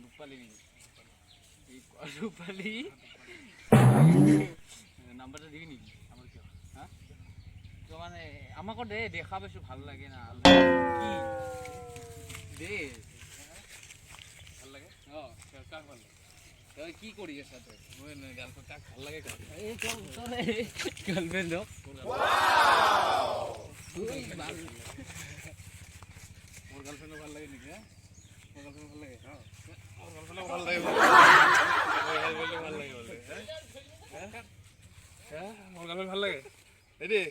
রূপালী এই রূপালী নাম্বারটা দিবি নাকি আমার কি হ্যাঁ তো মানে আমাকে দে দেখা বেশি ভালো লাগে না কি দে ভালো লাগে কাক ভালো লাগে তুই কি করি এর সাথে ওই গার্লফ্রেন্ড কাক ভালো লাগে কাক এই চল চল গার্লফ্রেন্ড ওয়াও তুই ভালো মোর গার্লফ্রেন্ড ভালো লাগে নাকি হ্যাঁ মোর গার্লফ্রেন্ড ভালো লাগে হ্যাঁ মোর গার্লফ্রেন্ড ভালো লাগে মোর গার্লফ্রেন্ড ভালো লাগে বলে হ্যাঁ হ্যাঁ মোর গার্লফ্রেন্ড ভালো লাগে এই রে